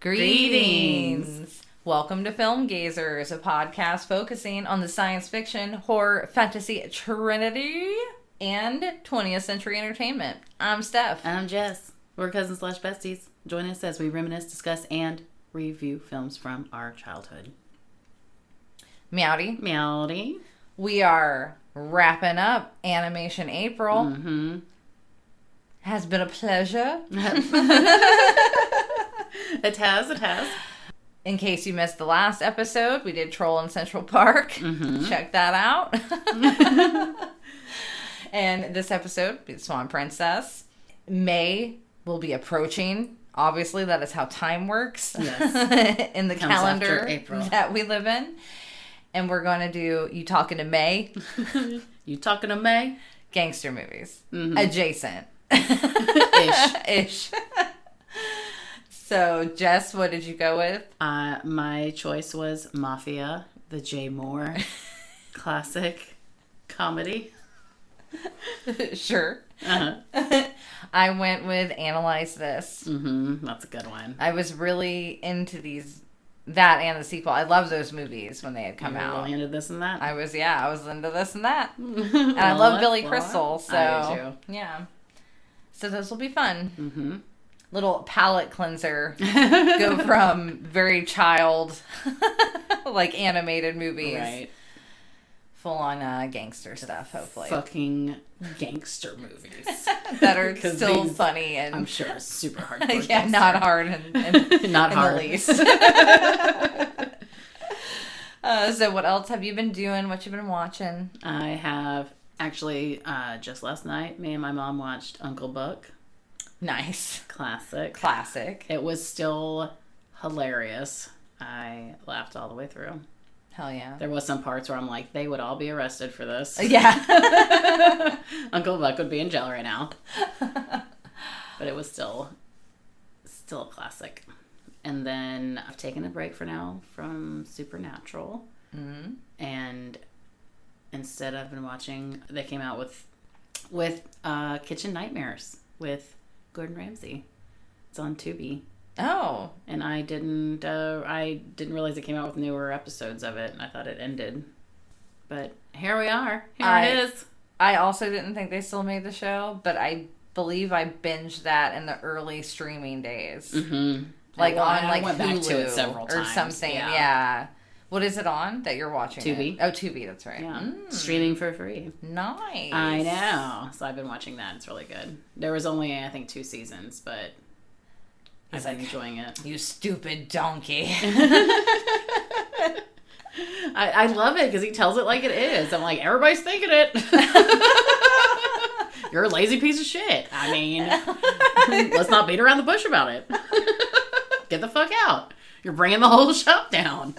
Greetings. Welcome to Film Gazers, a podcast focusing on the science fiction, horror, fantasy trinity, and 20th century entertainment. I'm Steph. And I'm Jess. We're cousins / besties. Join us as we reminisce, discuss, and review films from our childhood. Meowdy. Meowdy. We are wrapping up Animation April. Mm-hmm. Has been a pleasure. It has. In case you missed the last episode, we did Troll in Central Park. Mm-hmm. Check that out. And this episode, Swan Princess. May will be approaching. Obviously, that is how time works. Yes. In the Comes calendar after April. that we live in. And we're going to do You Talking to May? You talking to May? Gangster movies. Mm-hmm. Adjacent. Ish. So, Jess, what did you go with? My choice was Mafia, the Jay Moore classic comedy. Sure. Uh-huh. I went with Analyze This. Mm-hmm. That's a good one. I was really into that and the sequel. I love those movies when they had come out. Really into this and that? I was into this and that. And I love Billy Crystal, so. I do too. Yeah. So those will be fun. Mm-hmm. Little palate cleanser. Go from very child, like animated movies. Right. Full on gangster stuff, hopefully. Fucking gangster movies. That are still funny and I'm sure super hardcore. yeah, gangster. not hard and Not in hard. the least. So what else have you been doing? What you been watching? I have actually just last night, me and my mom watched Uncle Buck. Nice. Classic. It was still hilarious. I laughed all the way through. Hell yeah. There was some parts where I'm like, they would all be arrested for this. Yeah. Uncle Buck would be in jail right now. But it was still a classic. And then I've taken a break for now from Supernatural. Mm-hmm. And instead I've been watching, they came out with Kitchen Nightmares with Gordon Ramsay. It's on Tubi. Oh. And I didn't realize it came out with newer episodes of it, and I thought it ended. But here we are. It is. I also didn't think they still made the show, but I believe I binged that in the early streaming days. Mm-hmm. Like on I like went Hulu back to it several times. Or something. Yeah. What is it on that you're watching? Tubi. Oh, Tubi, that's right. Yeah. Streaming for free. Nice. I know. So I've been watching that. It's really good. There was only, I think, 2 seasons, but I've been enjoying it. You stupid donkey. I love it because he tells it like it is. I'm like, everybody's thinking it. You're a lazy piece of shit. I mean, let's not beat around the bush about it. Get the fuck out. You're bringing the whole shop down.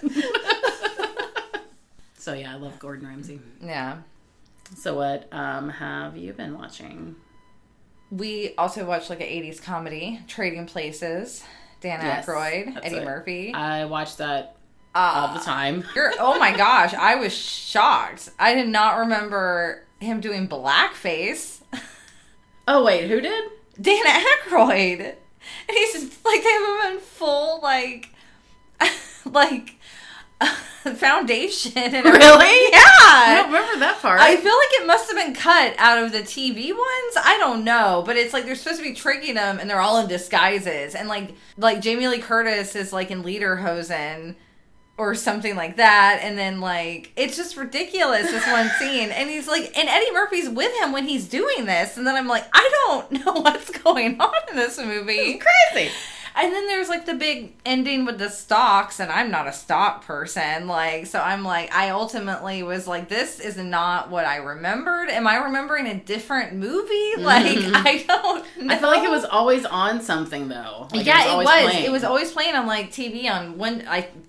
So yeah, I love Gordon Ramsay. Yeah. So what have you been watching? We also watched like an 80s comedy, Trading Places. Dan Aykroyd, Eddie Murphy. I watch that all the time. Oh my gosh, I was shocked. I did not remember him doing blackface. Oh wait, who did? Dan Aykroyd. And he's just, like, they have him in full, like foundation. And really? Yeah. I don't remember that part. I feel like it must have been cut out of the TV ones. I don't know. But it's like they're supposed to be tricking them and they're all in disguises. And like Jamie Lee Curtis is like in Lederhosen or something like that. And then like, it's just ridiculous, this one scene. And he's like, and Eddie Murphy's with him when he's doing this. And then I'm like, I don't know what's going on in this movie. It's crazy. And then there's, like, the big ending with the stocks, and I'm not a stock person, like, so I'm like, I ultimately was like, this is not what I remembered. Am I remembering a different movie? Like, I don't know. I feel like it was always on something, though. Like, yeah, it was. Playing. It was always playing on, like, TV on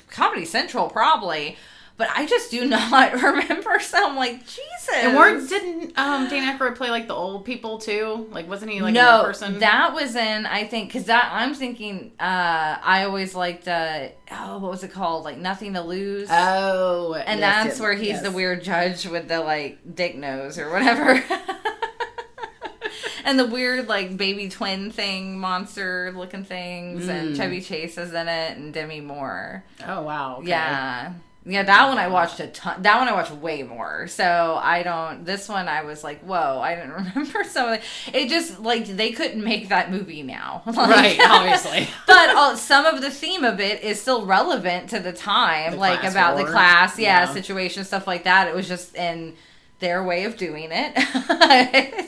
Comedy Central, probably. But I just do not remember some, like, Jesus. And didn't Dan Aykroyd play, like, the old people, too? Like, wasn't he, like, no, one person? No, that was in, I think, because I'm thinking, I always liked, what was it called? Like, Nothing to Lose. Oh. And that's where he's the weird judge with the, like, dick nose or whatever. And the weird, like, baby twin thing, monster-looking things, and Chevy Chase is in it, and Demi Moore. Oh, wow. Okay. Yeah. Yeah, that one I watched a ton. That one I watched way more. So this one I was like, whoa, I didn't remember some of it. It just, like, they couldn't make that movie now. Like, right, obviously. But some of the theme of it is still relevant to the time, like about the class, situation, stuff like that. It was just in their way of doing it.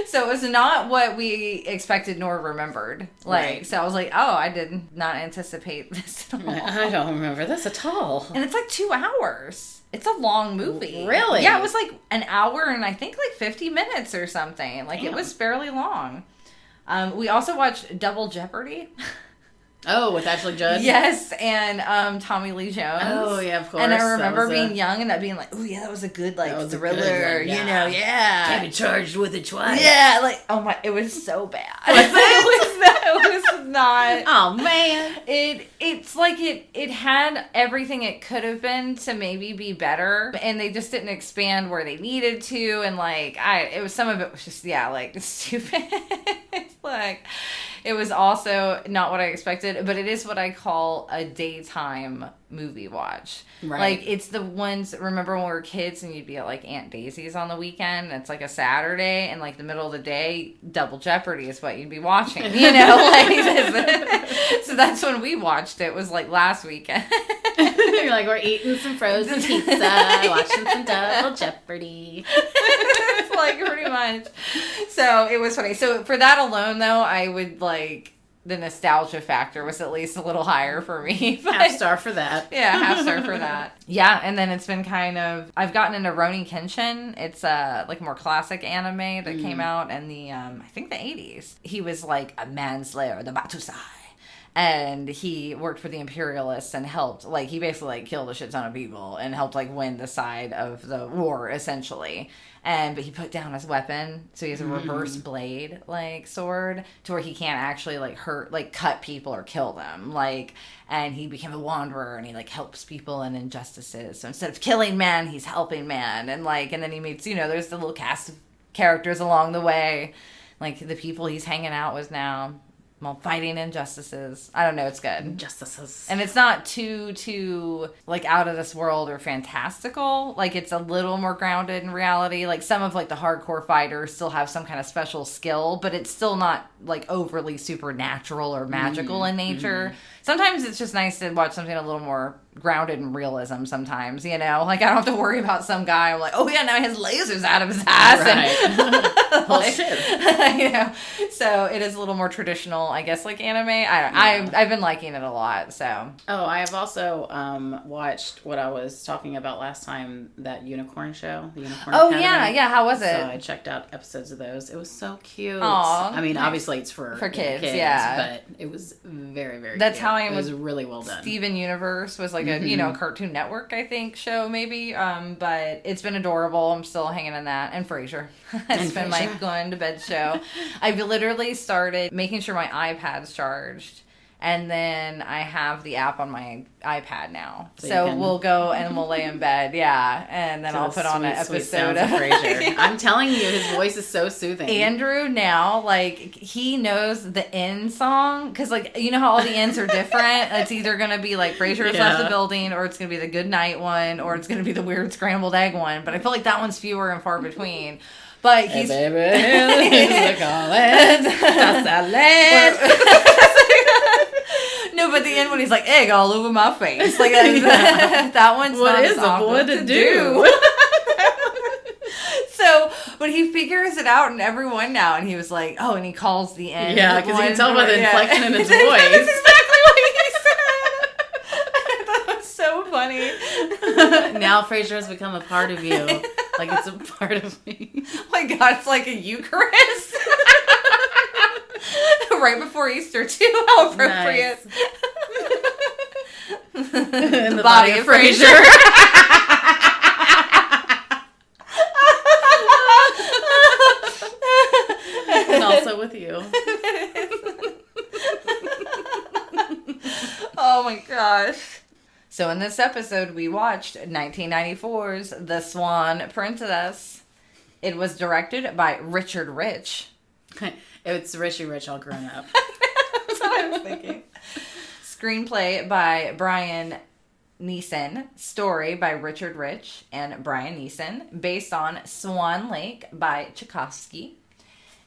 So it was not what we expected nor remembered. Like, right. So I was like, oh, I did not anticipate this at all. I don't remember this at all. And it's like 2 hours. It's a long movie. Really? Yeah, it was like an hour and I think like 50 minutes or something. Like, It was fairly long. We also watched Double Jeopardy. Oh, with Ashley Judd? Yes, and Tommy Lee Jones. Oh, yeah, of course. And I remember being young and that being like, oh, yeah, that was a good, like, thriller, you know, yeah. Can't be charged with it twice. Yeah, like, oh my, it was so bad. It was not. Oh, man. It's like it had everything it could have been to maybe be better, and they just didn't expand where they needed to, and, like, some of it was just, like, stupid. Like, it was also not what I expected, but it is what I call a daytime movie watch. Right. Like, it's the ones, remember when we were kids and you'd be at, like, Aunt Daisy's on the weekend, and it's, like, a Saturday, and, like, the middle of the day, Double Jeopardy is what you'd be watching, you know? Like, so that's when we watched it, was, like, last weekend. You're like, we're eating some frozen pizza, watching some Double Jeopardy. It's like, pretty much. So, it was funny. So, for that alone, though, I would, like, the nostalgia factor was at least a little higher for me. But, half star for that. Yeah, half star for that. Yeah, and then it's been kind of, I've gotten into Rurouni Kenshin. It's like more classic anime that came out in the, I think the 80s. He was like a manslayer, the Batusai. And he worked for the imperialists and helped, like, he basically, like, killed a shit ton of people and helped, like, win the side of the war, essentially. But he put down his weapon, so he has a reverse blade, like, sword, to where he can't actually, like, hurt, like, cut people or kill them, like, and he became a wanderer, and he, like, helps people in injustices. So instead of killing man, he's helping man, and, like, and then he meets, you know, there's the little cast of characters along the way, like, the people he's hanging out with now. Well, fighting injustices. I don't know, it's good. Injustices. And it's not too, like, out of this world or fantastical. Like, it's a little more grounded in reality. Like, some of, like, the hardcore fighters still have some kind of special skill, but it's still not, like, overly supernatural or magical in nature. Sometimes it's just nice to watch something a little more grounded in realism sometimes, you know? Like, I don't have to worry about some guy. I'm like, oh, yeah, now he has lasers out of his ass. Right. And, well, shit. You know? So it is a little more traditional, I guess, like anime. I've been liking it a lot, so. Oh, I have also watched what I was talking about last time, that unicorn show, the Unicorn Academy. Yeah, how was it? So I checked out episodes of those. It was so cute. Aww, I mean, nice. Obviously it's for kids, yeah. but it was very, very That's cute. how I was. It was really well done. Steven Universe was like a, you know, Cartoon Network, I think, show maybe. But it's been adorable. I'm still hanging in that. And Frasier. It's been my going to bed show. I've literally started making sure my iPad's charged. And then I have the app on my iPad now. So we'll go and we'll lay in bed, yeah. And then I'll put on an episode of Frasier. Yeah. I'm telling you, his voice is so soothing. Andrew now, like, he knows the end song. Because, like, you know how all the ends are different? It's either going to be, like, Frasier has left the building, or it's going to be the good night one, or it's going to be the weird scrambled egg one. But I feel like that one's fewer and far between. But he's... Hey, baby, here's the calling. Salad. No, but the end when he's like, egg all over my face. Like, that one's what not is a boy to do? So, but he figures it out in every one now, and he was like, oh, and he calls the end. Yeah, because you can tell by the inflection in his voice. That's exactly what he said. That was so funny. Now Frasier has become a part of you. Like, it's a part of me. Oh my God, it's like a Eucharist. Right before Easter, too. How appropriate. Nice. In the body of Frasier. And also with you. Oh my gosh. So in this episode, we watched 1994's The Swan Princess. It was directed by Richard Rich. It's Richie Rich all grown up. That's what I was thinking. Screenplay by Brian Neeson. Story by Richard Rich and Brian Neeson. Based on Swan Lake by Tchaikovsky.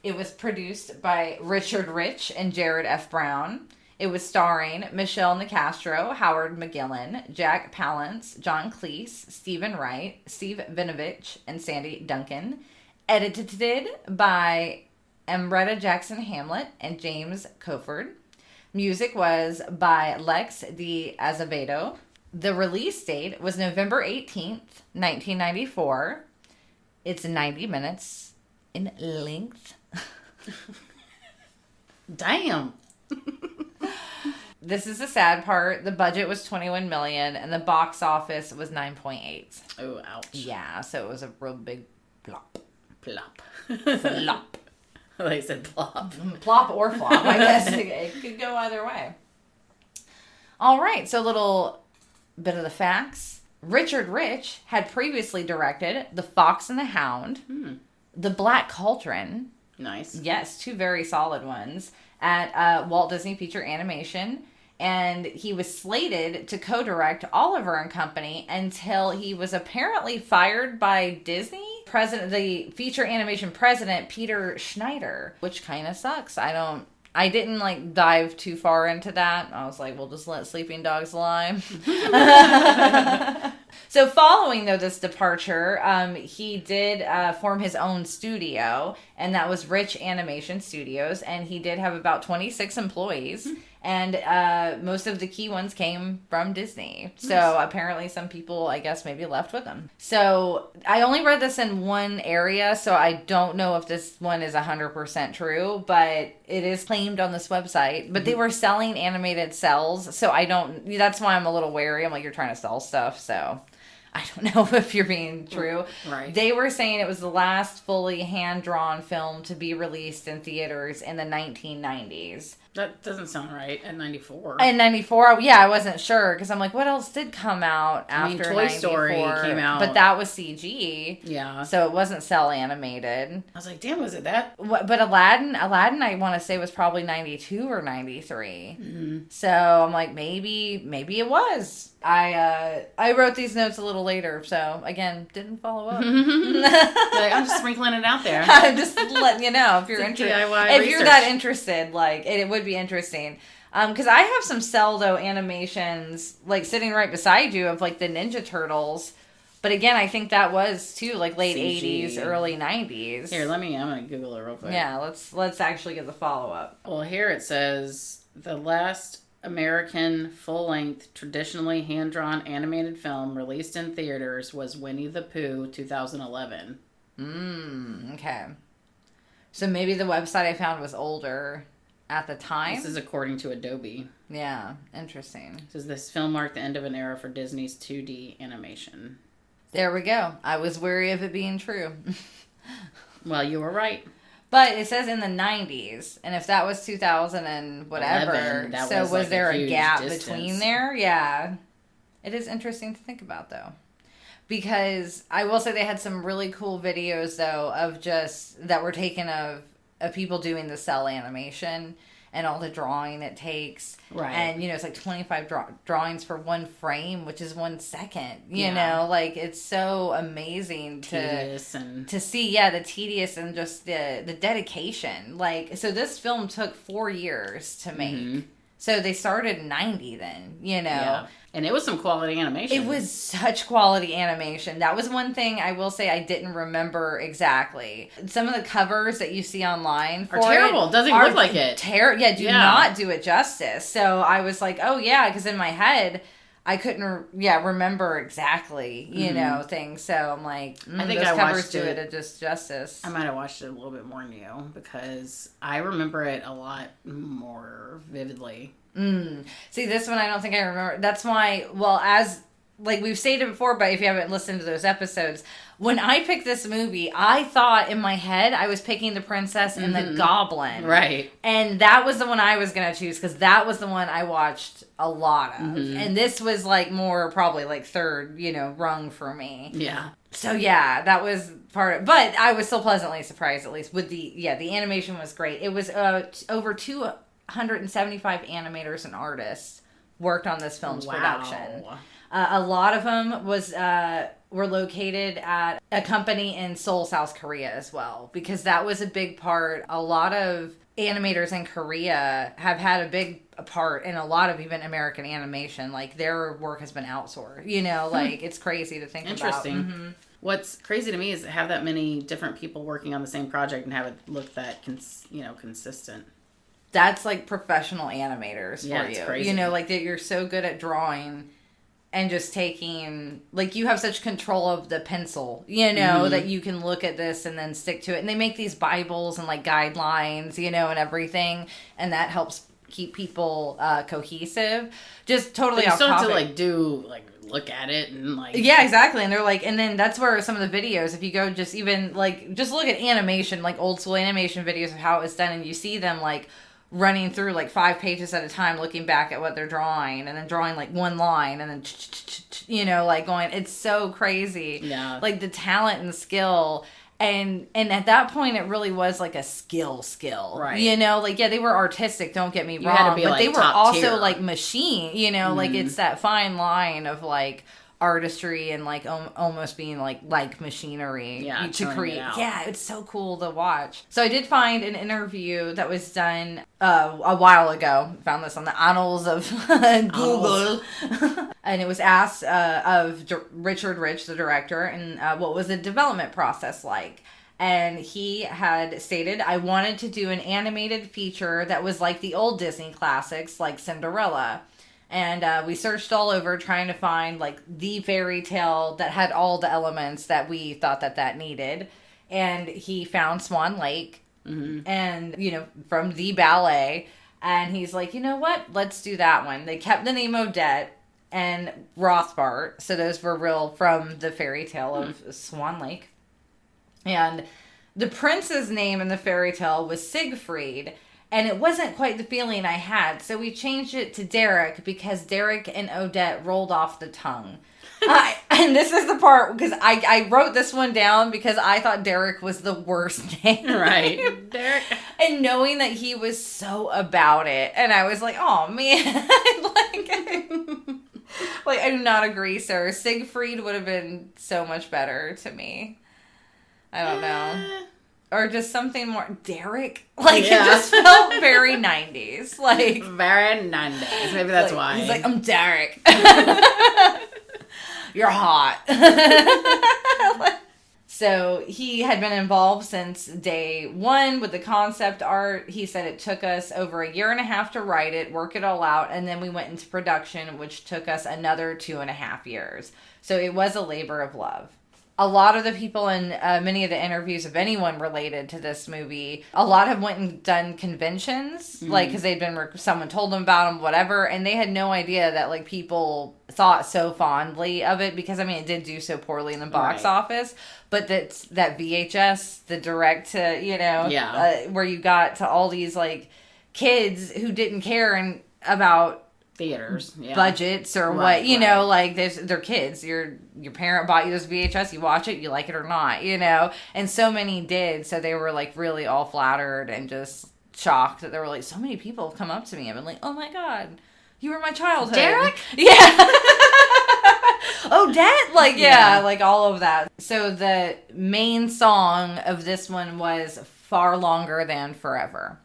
It was produced by Richard Rich and Jared F. Brown. It was starring Michelle Nicastro, Howard McGillen, Jack Palance, John Cleese, Stephen Wright, Steve Vinovich, and Sandy Duncan. Edited by Amretta Jackson Hamlet and James Coford. Music was by Lex D'Azevedo. The release date was November 18th, 1994. It's 90 minutes in length. Damn. This is the sad part. The budget was $21 million and the box office was 9.8. Oh, ouch. Yeah, so it was a real big plop. Plop. Flop. They said plop. Plop or flop. I guess it could go either way. All right, so a little bit of the facts. Richard Rich had previously directed The Fox and the Hound, The Black Cauldron. Nice. Yes, two very solid ones at Walt Disney Feature Animation. And he was slated to co-direct Oliver and Company until he was apparently fired by Disney. The feature animation president, Peter Schneider, which kind of sucks. I didn't dive too far into that. I was like, we'll just let sleeping dogs lie. So following this departure, he did form his own studio, and that was Rich Animation Studios, and he did have about 26 employees, and most of the key ones came from Disney. So apparently some people, I guess, maybe left with them. So I only read this in one area, so I don't know if this one is 100% true, but it is claimed on this website. But they were selling animated cells, so that's why I'm a little wary. I'm like, you're trying to sell stuff, so I don't know if you're being true. Right. They were saying it was the last fully hand-drawn film to be released in theaters in the 1990s. That doesn't sound right at 94. In 94, yeah, I wasn't sure, because I'm like, what else did come out after Toy 94? Story came out. But that was CG. Yeah. So it wasn't cell animated. I was like, damn, was it that? But Aladdin, I want to say was probably 92 or 93. Mm-hmm. So I'm like, maybe it was. I wrote these notes a little later, so again, didn't follow up. I'm just sprinkling it out there. I'm just letting you know if you're interested. If you're that interested, it would be interesting. Because I have some Celdo animations sitting right beside you of the Ninja Turtles. But again, I think that was too late CG. 80s, early 90s. Here, I'm gonna Google it real quick. Yeah, let's actually get the follow up. Well, here it says the last American full-length, traditionally hand-drawn animated film released in theaters was Winnie the Pooh, 2011. Okay. So maybe the website I found was older at the time? This is according to Adobe. Yeah, interesting. It says this film marked the end of an era for Disney's 2D animation. There we go. I was wary of it being true. Well, you were right. But it says in the 90s, and if that was 2000 and whatever, so was there a gap between there? Yeah. It is interesting to think about, though. Because I will say they had some really cool videos, though, of that were taken of people doing the cell animation and all the drawing it takes. Right. And, it's 25 drawings for one frame, which is 1 second. You know, it's so amazing to see, the tedious and just the dedication. So this film took 4 years to make. Mm-hmm. So they started in 90 then, Yeah. And it was some quality animation. It was such quality animation. That was one thing I will say I didn't remember exactly. Some of the covers that you see online are terrible. Doesn't even look like it. Do not do it justice. So I was like, oh yeah, because in my head I couldn't remember exactly, things. So I'm like, I think those I covers watched do it it just justice. I might have watched it a little bit more new because I remember it a lot more vividly. See, this one I don't think I remember. That's why, as we've stated before, but if you haven't listened to those episodes, when I picked this movie, I thought in my head I was picking the princess and the goblin. Right. And that was the one I was going to choose because that was the one I watched a lot of. And this was like more probably like third, rung for me. Yeah. So yeah, that was part of, but I was still pleasantly surprised at least with the animation was great. It was over 275 animators and artists worked on this film's production. A lot of them were located at a company in Seoul, South Korea as well, because that was a big part. A lot of animators in Korea have had a big part in a lot of even American animation. Like, their work has been outsourced. Like, it's crazy to think about. Interesting. What's crazy to me is to have that many different people working on the same project and have it look that consistent. That's like professional animators for you. It's crazy. Like that you're so good at drawing and just taking, like, you have such control of the pencil, that you can look at this and then stick to it. And they make these Bibles and like guidelines, and everything. And that helps keep people cohesive. Just totally off topic. You still have to look at it and like. Yeah, exactly. And they're like, and then that's where some of the videos, if you go just even just look at animation, like old school animation videos of how it was done, and you see them like running through like 5 pages at a time, looking back at what they're drawing, and then drawing like one line, and then like going, it's so crazy. Yeah. Like the talent and skill, and at that point it really was like a skill. Right. They were artistic, don't get me wrong, had to be, but like, they were top also tier. like machine, like it's that fine line of like artistry and like almost being like machinery to create. Yeah, it's so cool to watch. So I did find an interview that was done a while ago. Found this on the annals of Google. And it was asked of Richard Rich, the director, and what was the development process like. And he had stated, I wanted to do an animated feature that was like the old Disney classics, like Cinderella. And we searched all over trying to find like the fairy tale that had all the elements that we thought that needed. And he found Swan Lake and, from the ballet. And he's like, you know what? Let's do that one. They kept the name Odette and Rothbart. So those were real from the fairy tale of Swan Lake. And the prince's name in the fairy tale was Siegfried. And it wasn't quite the feeling I had. So we changed it to Derek because Derek and Odette rolled off the tongue. And this is the part, because I wrote this one down because I thought Derek was the worst name. Right. Derek. And knowing that he was so about it. And I was like, oh, man. like, I do not agree, sir. Siegfried would have been so much better to me. I don't know. Or just something more Derek. It just felt very 90s. Like, very 90s. Maybe that's why. He's like, I'm Derek. You're hot. So he had been involved since day one with the concept art. He said it took us over 1.5 years to write it, work it all out, and then we went into production, which took us another 2.5 years. So it was a labor of love. A lot of the people in many of the interviews of anyone related to this movie, a lot have went and done conventions, like, because they'd been, someone told them about them, whatever, and they had no idea that, like, people thought so fondly of it, because, I mean, it did do so poorly in the box office, but that VHS, the direct to, where you got to all these, like, kids who didn't care about theaters, budgets or what, know, like they're kids. Your parent bought you this VHS, you watch it, you like it or not, and so many did. So they were like really all flattered and just shocked that there were like so many people have come up to me. I've been like, oh my God, you were my childhood. Derek? Yeah. Odette? Like, like all of that. So the main song of this one was Far Longer Than Forever.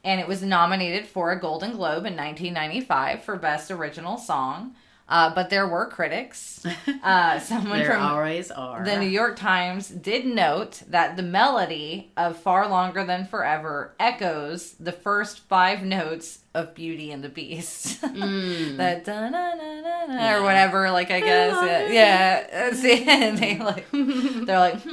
And it was nominated for a Golden Globe in 1995 for Best Original Song. But there were critics. Someone there from always are. The New York Times did note that the melody of Far Longer Than Forever echoes the first 5 notes of Beauty and the Beast. That da-na-na-na-na, or whatever, like, I guess. See, and they're like,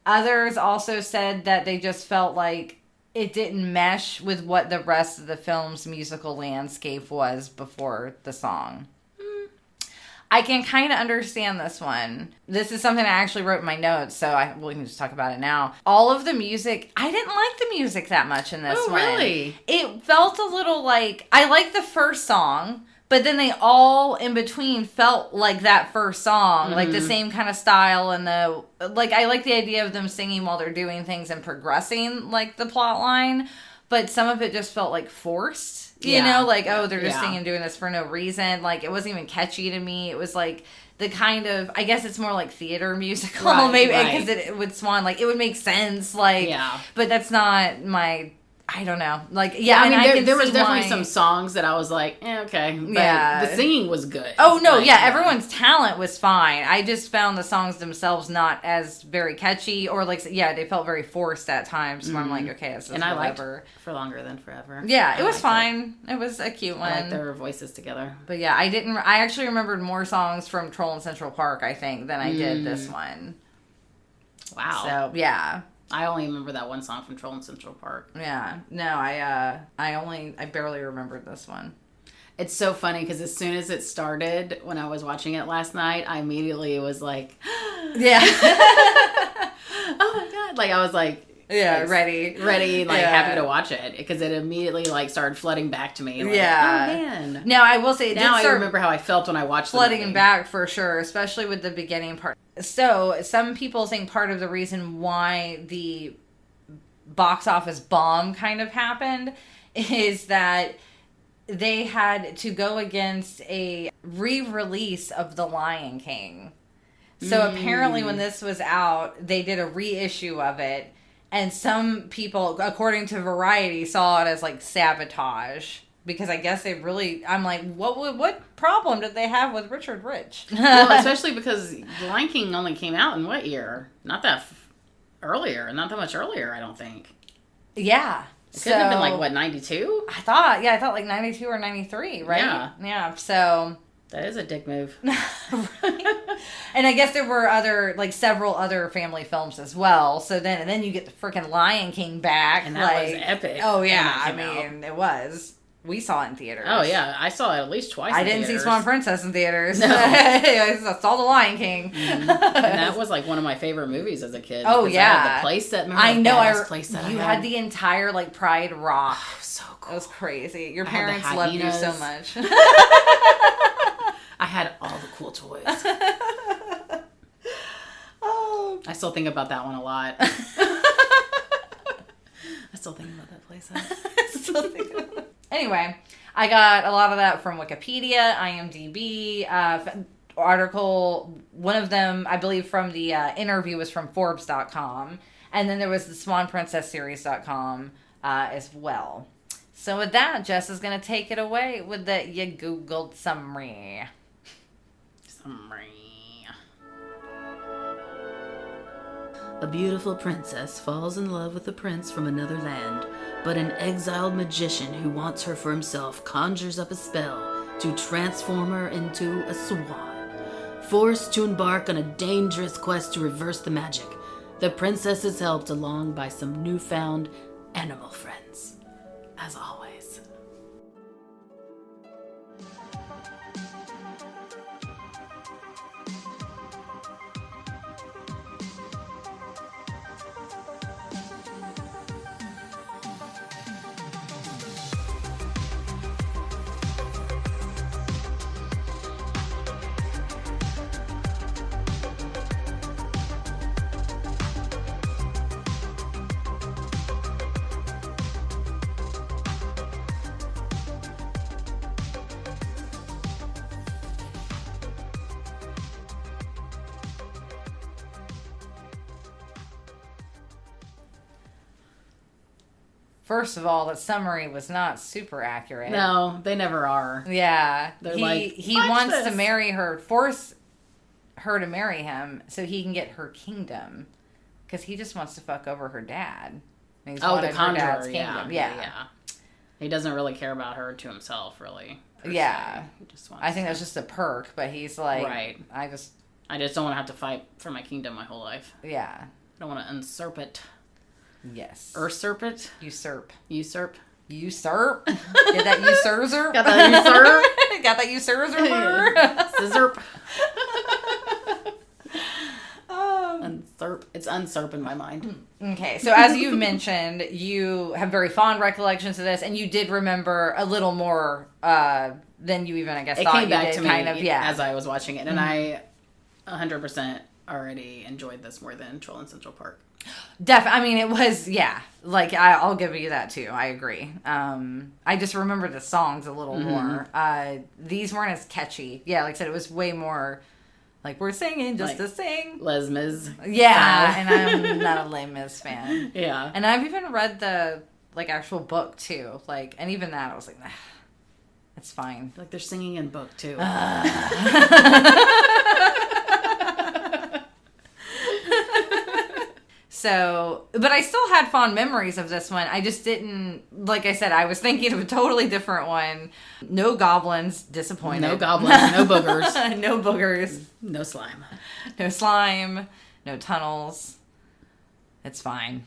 Others also said that they just felt like it didn't mesh with what the rest of the film's musical landscape was before the song. I can kind of understand this one. This is something I actually wrote in my notes, so we can just talk about it now. All of the music, I didn't like the music that much in this one. Oh, really? It felt a little like, I liked the first song, but then they all in between felt like that first song, like the same kind of style, and I like the idea of them singing while they're doing things and progressing, like, the plot line, but some of it just felt like forced. You know, like, oh, they're just singing and doing this for no reason. Like, it wasn't even catchy to me. It was like the kind of, I guess it's more like theater musical, maybe, because it would Swan, like, it would make sense, like, but that's not my, I don't know. Like, I mean, there was definitely some songs that I was like, okay. But the singing was good. Oh, no, everyone's talent was fine. I just found the songs themselves not as very catchy, or like, they felt very forced at times, where I'm like, okay, this is whatever. I liked For Longer Than Forever. Yeah, it was fine. It was a cute one. I liked their voices together. But yeah, I actually remembered more songs from Troll in Central Park, I think, than I did this one. Wow. So, yeah. I only remember that one song from Troll in Central Park. Yeah. No, I barely remembered this one. It's so funny because as soon as it started, when I was watching it last night, I immediately was like, yeah. Oh my God. Like, I was like, ready, happy to watch it, because it immediately, like, started flooding back to me. Like, oh man. Now, I will say, I remember how I felt when I watched the movie. Flooding back for sure, especially with the beginning part. So, some people think part of the reason why the box office bomb kind of happened is that they had to go against a re-release of The Lion King. So, apparently when this was out, they did a reissue of it. And some people, according to Variety, saw it as, like, sabotage. Because I guess they really... I'm like, what problem did they have with Richard Rich? Well, especially because The Lion King only came out in what year? Not that earlier. Not that much earlier, I don't think. Yeah. It could have been, like, what, 92? I thought like 92 or 93, right? Yeah. Yeah, so... That is a dick move. Right. And I guess there were several other family films as well. So then you get the freaking Lion King back. And that was epic. Oh, yeah. It was. We saw it in theaters. Oh, yeah. I saw it at least twice I didn't see Swan Princess in theaters. No. I saw The Lion King. Mm-hmm. And that was, like, one of my favorite movies as a kid. Oh, yeah. The playset. I know. You had the entire, like, Pride Rock. Oh, so cool. It was crazy. Your parents loved you so much. I had all the cool toys. Oh. I still think about that one a lot. I still think about that playset. Anyway, I got a lot of that from Wikipedia, IMDb, article. One of them, I believe, from the interview was from Forbes.com. And then there was the SwanPrincessSeries.com as well. So with that, Jess is going to take it away with the You Googled summary. A beautiful princess falls in love with a prince from another land, but an exiled magician who wants her for himself conjures up a spell to transform her into a swan. Forced to embark on a dangerous quest to reverse the magic, the princess is helped along by some newfound animal friends. As always. First of all, the summary was not super accurate. No, they never are. Yeah. He wants to marry her, force her to marry him so he can get her kingdom. Because he just wants to fuck over her dad. The Conjurer, yeah. He doesn't really care about her to himself, really. Yeah. I think that's just a perk, but he's like... Right. I just don't want to have to fight for my kingdom my whole life. Yeah. I don't want to usurp it. Yes. Usurp it? Usurp. Usurp? Usurp? Get that usurzer? Got that usurp? Got that usurper? Scissor. It's unsurp in my mind. Okay, so as you mentioned, you have very fond recollections of this, and you did remember a little more than you even, I guess, thought came you back did, to me kind of, yeah. as I was watching it, and I 100% already enjoyed this more than Troll in Central Park. I mean, it was, yeah. Like, I'll give you that, too. I agree. I just remember the songs a little more. These weren't as catchy. Yeah, like I said, it was way more... Like, we're singing just to sing. Les Mis. Yeah, and I'm not a Les Mis fan. Yeah. And I've even read the, like, actual book, too. Like, and even that, I was like, it's fine. Like, they're singing in book, too. So, but I still had fond memories of this one. I just didn't, like I said, I was thinking of a totally different one. No goblins, disappointed. No goblins, no boogers. No boogers. No slime. No slime. No tunnels. It's fine.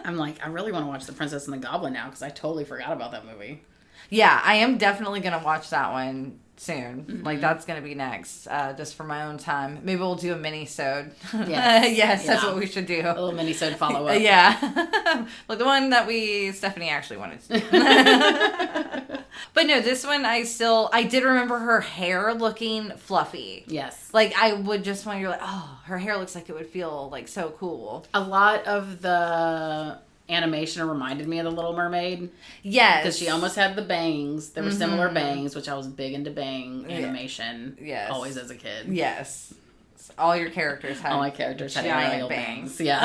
I'm like, I really want to watch The Princess and the Goblin now because I totally forgot about that movie. Yeah, I am definitely going to watch that one soon. Like, that's going to be next, just for my own time. Maybe we'll do a mini-sode. Yes, that's what we should do. A little mini-sode follow-up. Yeah. Like the one that Stephanie actually wanted to do. But no, this one I did remember her hair looking fluffy. Yes. Like, I would just want, you're like, oh, her hair looks like it would feel, like, so cool. A lot of the animation reminded me of The Little Mermaid. Yes. Because she almost had the bangs. There were similar bangs, which I was big into bang animation. Yes. Always as a kid. Yes. All your characters had All my characters had giant aerial bangs. Yeah.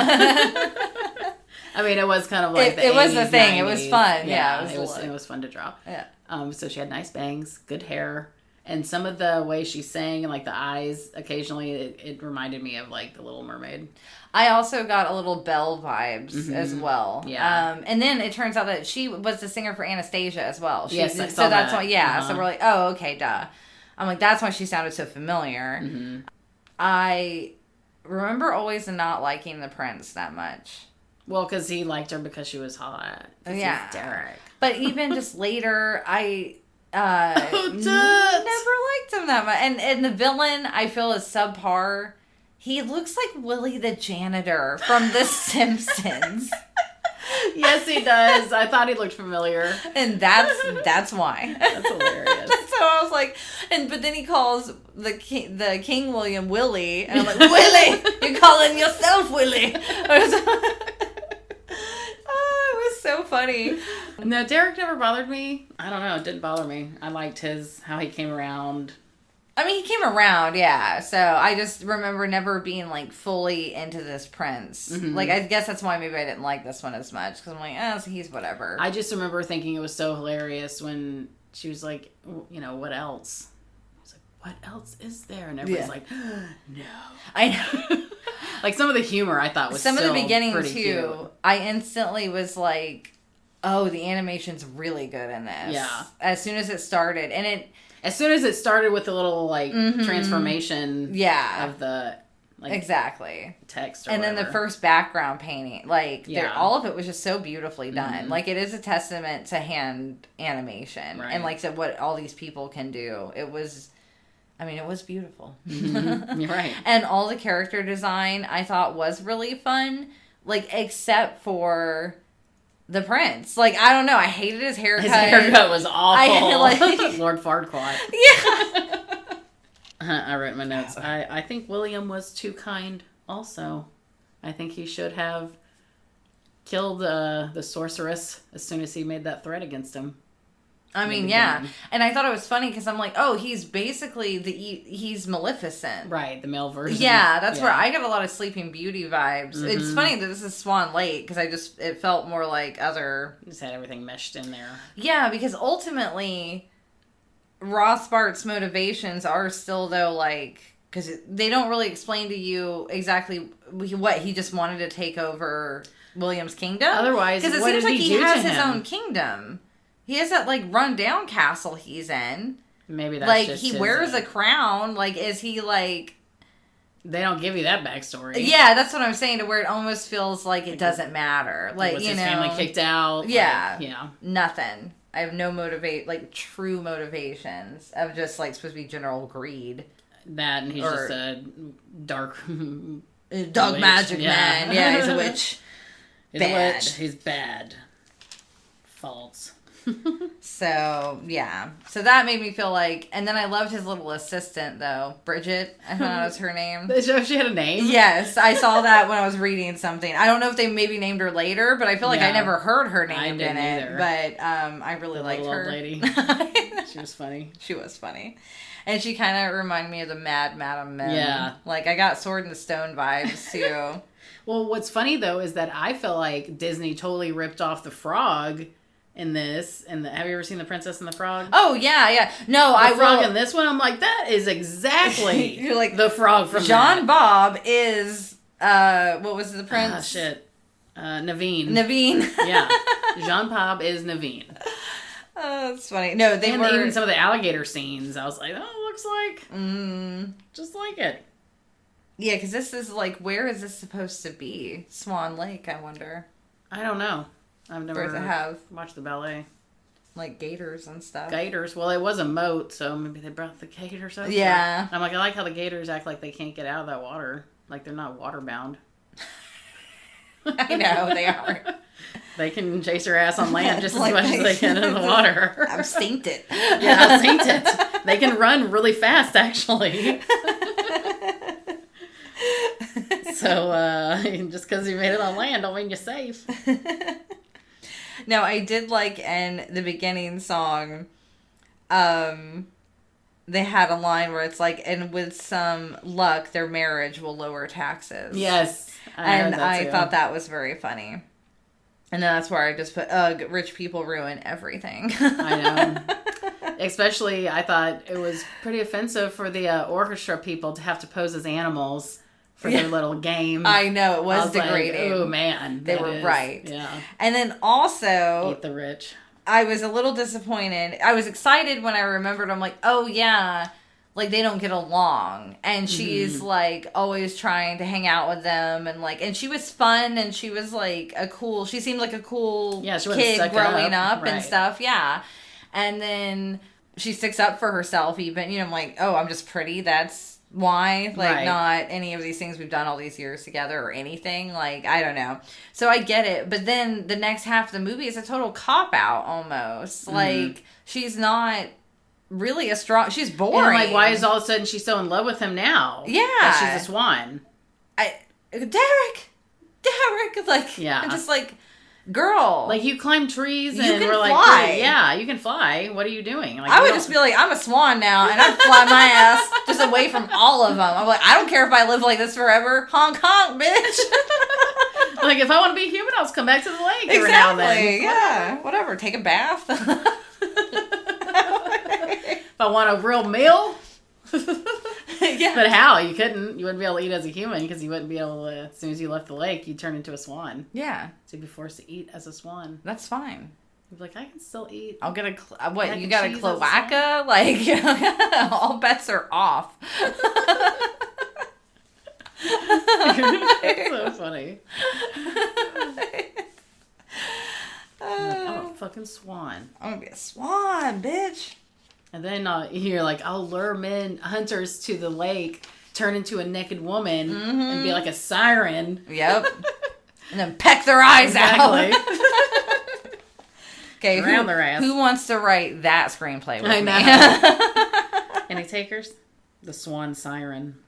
I mean, it was kind of like it was the 80s, thing. 90s. It was fun. Yeah, it was fun to draw. Yeah. So she had nice bangs, good hair. And some of the way she sang and like the eyes occasionally, it reminded me of like The Little Mermaid. I also got a little Belle vibes as well. Yeah. And then it turns out that she was the singer for Anastasia as well. Yes, I saw so that's that. why. Yeah. So we're like, oh, okay, duh. I'm like, that's why she sounded so familiar. I remember always not liking the prince that much. Well, because he liked her because she was hot. Yeah. He's Derek. But even just later, I never liked him that much. And the villain, I feel, is subpar. He looks like Willie the janitor from The Simpsons. Yes, he does. I thought he looked familiar. And that's why. That's hilarious. So I was like, but then he calls the King William Willie, and I'm like, Willie, you're calling yourself Willie. Oh, it was so funny. No, Derek never bothered me. I don't know. It didn't bother me. I liked how he came around. I mean, he came around, yeah. So I just remember never being like fully into this prince. Like, I guess that's why maybe I didn't like this one as much, because I'm like, so he's whatever. I just remember thinking it was so hilarious when she was like, what else? I was like, what else is there? And everybody's like, no. I know. Like, some of the humor I thought was some of the beginning too. Cute. I instantly was like, oh, the animation's really good in this. Yeah. As soon as it started, and as soon as it started with the little transformation, of the exactly text, or and whatever. then the first background painting, all of it was just so beautifully done. Like, it is a testament to hand animation, and like I said, what all these people can do. It was beautiful. You're right. And all the character design I thought was really fun, like, except for the prince. Like, I don't know. I hated his haircut. His haircut was awful. Lord Farquaad. Yeah. I wrote in my notes. I think William was too kind also. I think he should have killed the sorceress as soon as he made that threat against him. I mean, yeah. And I thought it was funny because I'm like, oh, he's basically he's Maleficent. Right, the male version. Yeah, that's where I got a lot of Sleeping Beauty vibes. It's funny that this is Swan Lake because it felt more like other... Just had everything meshed in there. Yeah, because ultimately, Rothbart's motivations are still, though, like... Because they don't really explain to you exactly what he just wanted to take over William's kingdom. Otherwise, because it seems like he has his own kingdom. He has that, like, run-down castle he's in. Maybe that's like, just he wears a crown. Like, is he, like... They don't give you that backstory. Yeah, that's what I'm saying, to where it almost feels like it doesn't matter. Like, was his family kicked out? Yeah. Like, Nothing. I have no true motivations of just like supposed to be general greed. That, and he's just a dark magic man. Yeah, he's a witch. He's a witch. He's bad. False. So, yeah. So that made me feel like... And then I loved his little assistant, though. Bridget. I thought that was her name. She had a name? Yes. I saw that when I was reading something. I don't know if they maybe named her later, but I feel like I never heard her named in it. Either. But I really liked her. Old lady. She was funny. She was funny. And she kind of reminded me of the Mad Madam Mim. Yeah. Like, I got Sword in the Stone vibes, too. Well, what's funny, though, is that I feel like Disney totally ripped off the frog in this. Have you ever seen The Princess and the Frog? Oh, yeah. No, the frog in this one, I'm like, that is exactly You're like, the frog from John Bob is, what was the prince? Ah, shit. Naveen. Yeah. Jean Bob is Naveen. Oh, that's funny. No, even some of the alligator scenes, I was like, oh, it looks like just like it. Yeah, because this is like, where is this supposed to be? Swan Lake, I wonder. I don't know. I've never watched the ballet. Like gators and stuff. Gators? Well, it was a moat, so maybe they brought the gators over. Yeah. I'm like, I like how the gators act like they can't get out of that water. Like they're not water bound. I know, they aren't. They can chase her ass on land just as much as they can in the water. I've seen it. Yeah, I've seen it. They can run really fast, actually. So, just because you made it on land don't mean you're safe. No, I did like in the beginning song, they had a line where it's like, and with some luck, their marriage will lower taxes. Yes. I thought that was very funny. And then that's where I just put, rich people ruin everything. I know. Especially, I thought it was pretty offensive for the orchestra people to have to pose as animals for their little game. I know, it was degrading. Like, oh, man. They were right. Yeah. And then also... Eat the rich. I was a little disappointed. I was excited when I remembered. I'm like, oh, yeah. Like, they don't get along. And she's, like, always trying to hang out with them. And she was fun. And she was, like, she seemed like a cool kid growing up and stuff. Yeah. And then she sticks up for herself even. You know, I'm like, oh, I'm just pretty. That's why. Like, not any of these things we've done all these years together or anything. Like, I don't know. So I get it. But then the next half of the movie is a total cop-out almost. Like, she's not... really she's boring. And like, why is all of a sudden she's so in love with him now? Yeah. That she's a swan. Derek! Like, yeah. I'm just like, girl. Like, you climb trees and you can we're like, fly. Yeah, you can fly. What are you doing? Like, I would just be like, I'm a swan now, and I'd fly my ass just away from all of them. I'm like, I don't care if I live like this forever. Honk, honk, bitch. Like, if I want to be a human, I'll just come back to the lake every now and then. Yeah, whatever. Take a bath. If I want a real meal. Yeah. But how? You wouldn't be able to eat as a human because you wouldn't be able to, as soon as you left the lake, you'd turn into a swan. Yeah. So you'd be forced to eat as a swan. That's fine. You'd be like, I can still eat. I'll get you got a cloaca? Like, all bets are off. It's so funny. I'm a fucking swan. I'm gonna be a swan, bitch. And then you're like, I'll lure hunters to the lake, turn into a naked woman, and be like a siren. Yep. And then peck their eyes out. Okay, their ass. Who wants to write that screenplay with me? Any takers? The swan siren.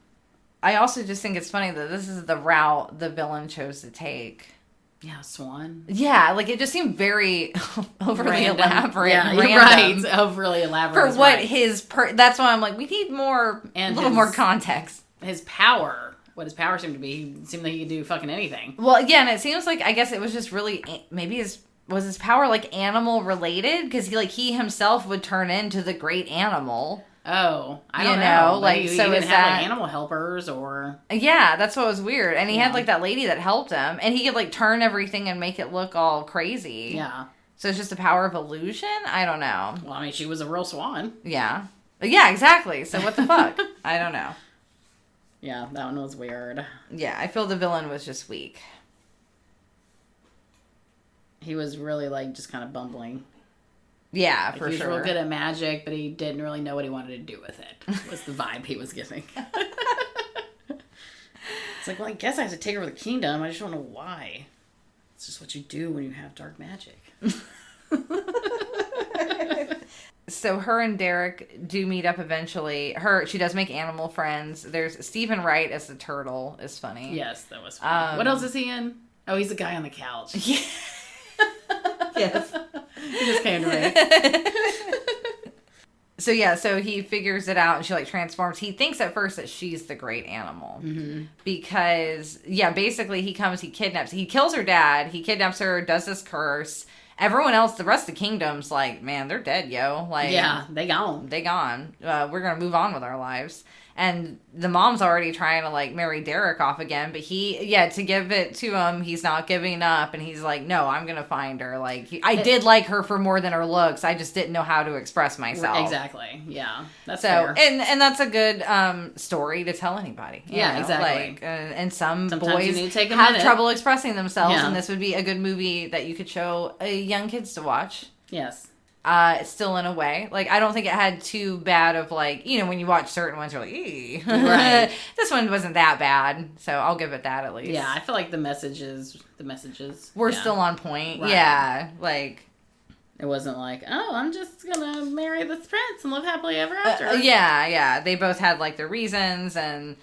I also just think it's funny that this is the route the villain chose to take. Yeah, swan. Yeah, like it just seemed very overly elaborate. Yeah, you're right. Overly elaborate. For what his... that's why I'm like, we need more... a little more context. His power. What his power seemed to be. He seemed like he could do fucking anything. Well, again, it seems like... I guess it was just really... Maybe was his power like animal related? Because he himself would turn into the great animal. Oh, I don't know. Like, so he didn't have like animal helpers or... Yeah, that's what was weird. And he had like that lady that helped him. And he could like turn everything and make it look all crazy. Yeah. So it's just the power of illusion? I don't know. Well, I mean, she was a real swan. Yeah. Yeah, exactly. So what the fuck? I don't know. Yeah, that one was weird. Yeah, I feel the villain was just weak. He was really like just kind of bumbling. Yeah, Like, for he was sure. real good at magic, but he didn't really know what he wanted to do with it. Was the vibe he was giving. It's like, well, I guess I have to take over the kingdom. I just don't know why. It's just what you do when you have dark magic. So her and Derek do meet up eventually. She does make animal friends. There's Stephen Wright as the turtle is funny. Yes, that was funny. What else is he in? Oh, he's the guy on the couch. Yeah. Yes. He just came to me. So he figures it out and she like transforms. He thinks at first that she's the great animal. Mm-hmm. Because, basically he kills her dad, he kidnaps her, does this curse. Everyone else, the rest of the kingdom's like, man, they're dead, yo. Like, yeah, they gone. We're gonna move on with our lives. And the mom's already trying to, like, marry Derek off again. But to give it to him, he's not giving up. And he's like, no, I'm going to find her. Like, I did like her for more than her looks. I just didn't know how to express myself. Exactly. Yeah. That's fair. And that's a good story to tell anybody. You know? Exactly. Like, and sometimes boys you need to take have trouble expressing themselves. Yeah. And this would be a good movie that you could show young kids to watch. Yes. Still in a way. Like, I don't think it had too bad of, like, when you watch certain ones, you're like, eee. Right. This one wasn't that bad, so I'll give it that at least. Yeah, I feel like the messages were still on point. Right. Yeah, like... It wasn't like, oh, I'm just gonna marry this prince and live happily ever after. Yeah. They both had, like, their reasons and...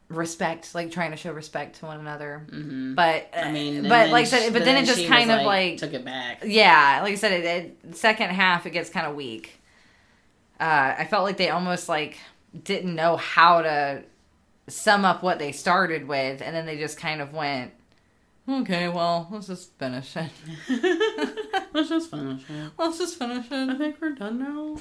respect, like trying to show respect to one another. Mm-hmm. But like I said, but then it just kind of like took it back. Yeah, like I said, it second half it gets kind of weak. I felt like they almost like didn't know how to sum up what they started with, and then they just kind of went, okay, well, let's just finish it. Let's just finish it. I think we're done now.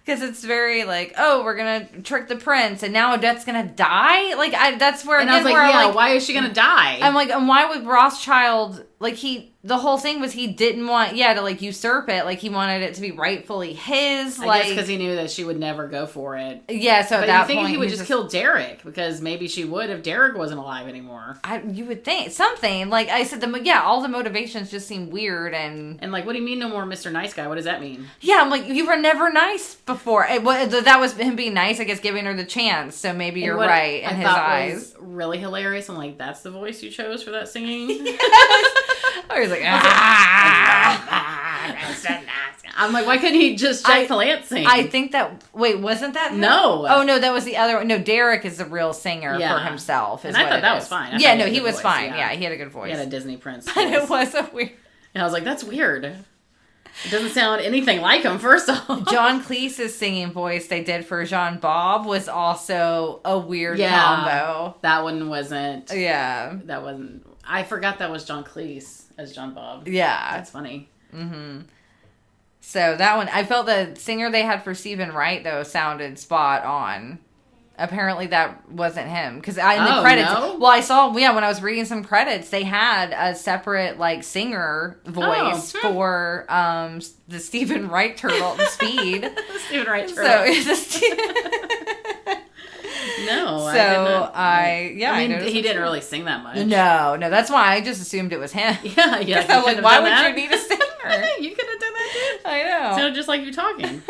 Because it's very like, oh, we're gonna trick the prince, and now Odette's gonna die. Like, that's where. And I was like, why is she gonna die? I'm like, and why would Rothschild like the whole thing was he didn't want to like usurp it, like he wanted it to be rightfully his. I guess because he knew that she would never go for it. Yeah, so but at that point, point he would just kill Derek because maybe she would if Derek wasn't alive anymore. You would think something like I said. All the motivations just seem weird and like, what do you mean no more Mr. Nice Guy? What does that mean? Yeah, I'm like, you were never nice before. That was him being nice, I guess, giving her the chance. So maybe you're right in his eyes. Was really hilarious. I'm like, that's the voice you chose for that singing. I was like, I'm like, why couldn't he just Jack Palance sing? I think that. Wait, wasn't that him? No? Oh no, that was the other one. No, Derek is the real singer for himself. And I thought that was fine. He was fine. Yeah, he had a good voice. He had a Disney Prince voice. But it was so weird. And I was like, that's weird. It doesn't sound anything like him, first off. John Cleese's singing voice they did for Jean Bob was also a weird combo. That one wasn't. Yeah. That wasn't. I forgot that was John Cleese as John Bob. Yeah. That's funny. Mm-hmm. So that one, I felt the singer they had for Stephen Wright, though, sounded spot on. Apparently that wasn't him. Because in the credits... No? Well, I saw... Yeah, when I was reading some credits, they had a separate, like, singer voice for the Stephen Wright turtle, Speed. The Stephen Wright turtle. No, I mean, he didn't really sing that much. No, that's why I just assumed it was him. Yeah. I'm like, why would you need a singer? You could have done that too. I know. Sounded just like you talking.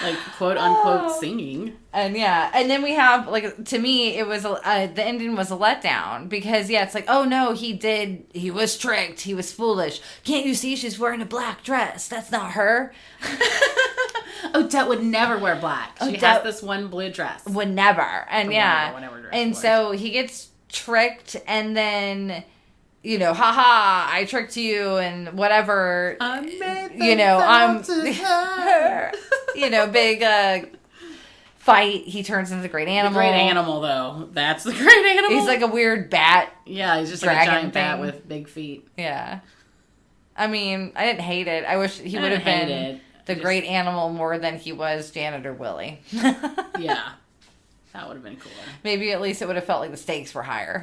Like, quote unquote singing. And then we have, like, to me, it was, the ending was a letdown. Because, it's like, oh no, he was tricked, he was foolish. Can't you see she's wearing a black dress? That's not her. Odette would never wear black. She has this one blue dress. Would never. And and so he gets tricked and then... haha, I tricked you and whatever. I made I'm big fight. He turns into the great animal. The great animal, though. That's the great animal. He's like a weird bat. Yeah, he's just like a giant bat with big feet. Yeah. I mean, I didn't hate it. I wish he would have been the great animal more than he was Janitor Willie. Yeah. That would have been cooler. Maybe at least it would have felt like the stakes were higher.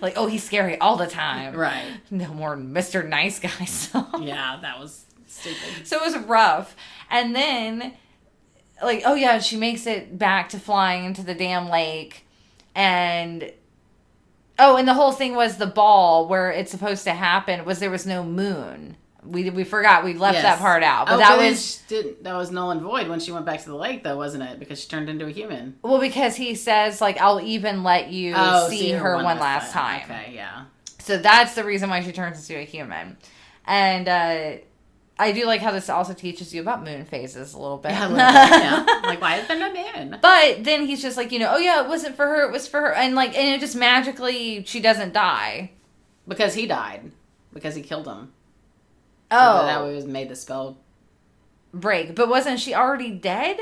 Like, oh, he's scary all the time. Right. No more Mr. Nice Guy song. Yeah, that was stupid. So it was rough. And then, like, oh yeah, she makes it back to flying into the damn lake. And Oh, and the whole thing was the ball where it's supposed to happen was there was no moon. We forgot. We left that part out. But that was null and void when she went back to the lake, though, wasn't it? Because she turned into a human. Well, because he says, like, I'll even let you see her one last time. Okay, yeah. So that's the reason why she turns into a human. And I do like how this also teaches you about moon phases a little bit. Yeah, a little bit, yeah. Like, why is there no moon? But then he's just like, oh yeah, it wasn't for her, it was for her. And like, and it just magically, she doesn't die. Because he died. Because he killed him. Oh. So that way was made the spell break. But wasn't she already dead?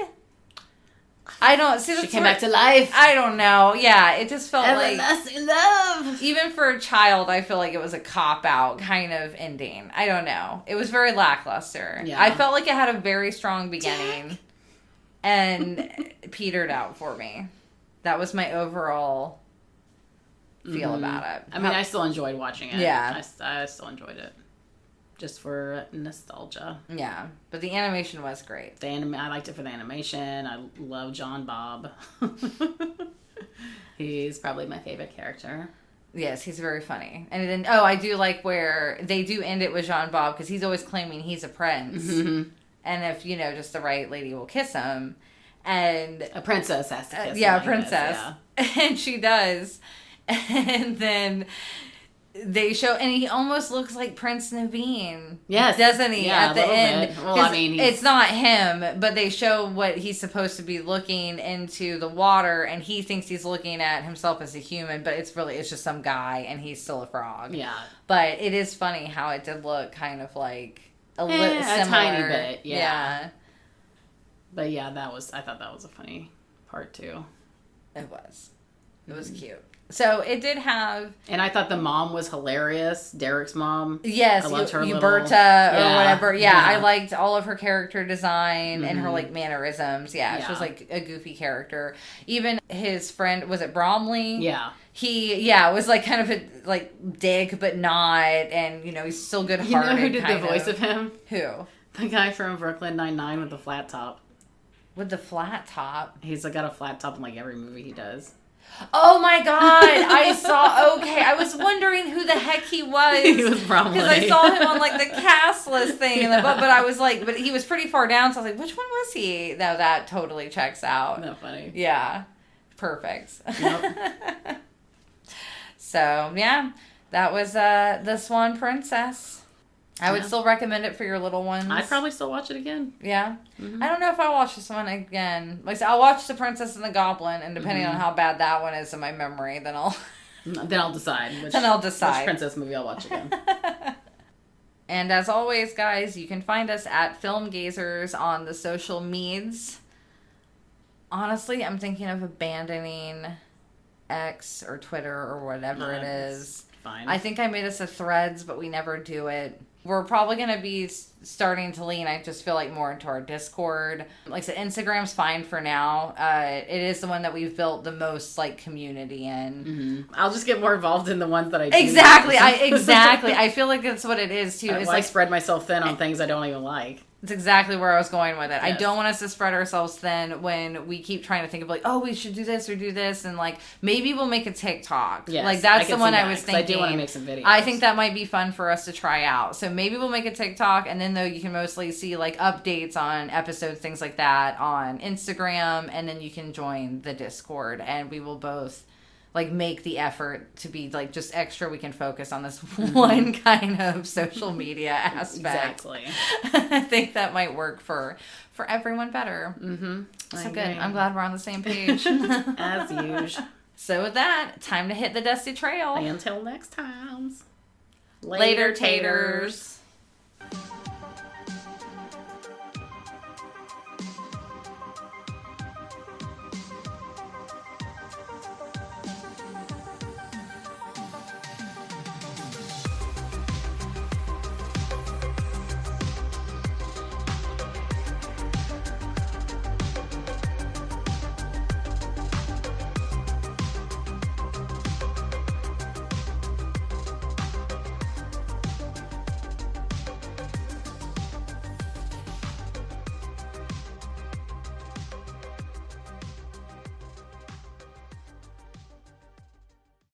I don't see. She came back to life. I don't know. Yeah, it just felt everlasting love. Even for a child, I feel like it was a cop out kind of ending. I don't know. It was very lackluster. Yeah. I felt like it had a very strong beginning, and petered out for me. That was my overall feel about it. I mean, I still enjoyed watching it. Yeah, I still enjoyed it. Just for nostalgia. Yeah. But the animation was great. I liked it for the animation. I love John Bob. He's probably my favorite character. Yes, he's very funny. And then, I do like where they do end it with Jean Bob because he's always claiming he's a prince. Mm-hmm. And if, just the right lady will kiss him. And a princess has to kiss him. Yeah, a princess. And she does. And then they show, and he almost looks like Prince Naveen. Yes. Doesn't he? Yeah, at the end. Well, I mean, it's not him, but they show what he's supposed to be looking into the water, and he thinks he's looking at himself as a human, but it's just some guy, and he's still a frog. Yeah. But it is funny how it did look kind of like a little similar. A tiny bit, yeah. But yeah, I thought that was a funny part too. It was. It was cute. So it did have... And I thought the mom was hilarious. Derek's mom. Yes. I loved her Huberta or whatever. Yeah, I liked all of her character design and her, like, mannerisms. Yeah, she was, like, a goofy character. Even his friend, was it Bromley? Yeah. He, was, like, kind of a, like, dick, but not. And, he's still good-hearted. You know who did the voice of him? Who? The guy from Brooklyn Nine-Nine with the flat top. With the flat top? He's got a flat top in, like, every movie he does. Oh my god, I saw, okay, I was wondering who the heck he was. He was Bromley. Because I saw him on, like, the cast list thing, in the book, but I was like, but he was pretty far down, so I was like, which one was he? No, that totally checks out. Isn't that funny? Yeah, perfect. Yep. So, yeah, that was the Swan Princess. I would still recommend it for your little ones. I'd probably still watch it again. Yeah. Mm-hmm. I don't know if I'll watch this one again. Like I said, I'll watch The Princess and the Goblin, and depending on how bad that one is in my memory, then I'll decide. Which princess movie I'll watch again. And as always, guys, you can find us at Film Gazers on the social medias. Honestly, I'm thinking of abandoning X or Twitter or whatever it is. Fine. I think I made us a Threads, but we never do it. We're probably going to be starting to lean, I just feel like, more into our Discord. Like I said, Instagram's fine for now. It is the one that we've built the most, like, community in. Mm-hmm. I'll just get more involved in the ones that I do. Exactly. I feel like that's what it is, too. I spread myself thin on things I don't even like. It's exactly where I was going with it. Yes. I don't want us to spread ourselves thin when we keep trying to think of, like, oh, we should do this or do this. And, like, maybe we'll make a TikTok. Yes, like, that's the one I was thinking. I do want to make some videos. I think that might be fun for us to try out. So maybe we'll make a TikTok. And then, though, you can mostly see, like, updates on episodes, things like that on Instagram. And then you can join the Discord. And we will both, like, make the effort to be, like, just extra. We can focus on this one kind of social media aspect. Exactly. I think that might work for everyone better. Mm-hmm. So good. I'm glad we're on the same page. As usual. So with that, time to hit the dusty trail. Until next time. Later, taters.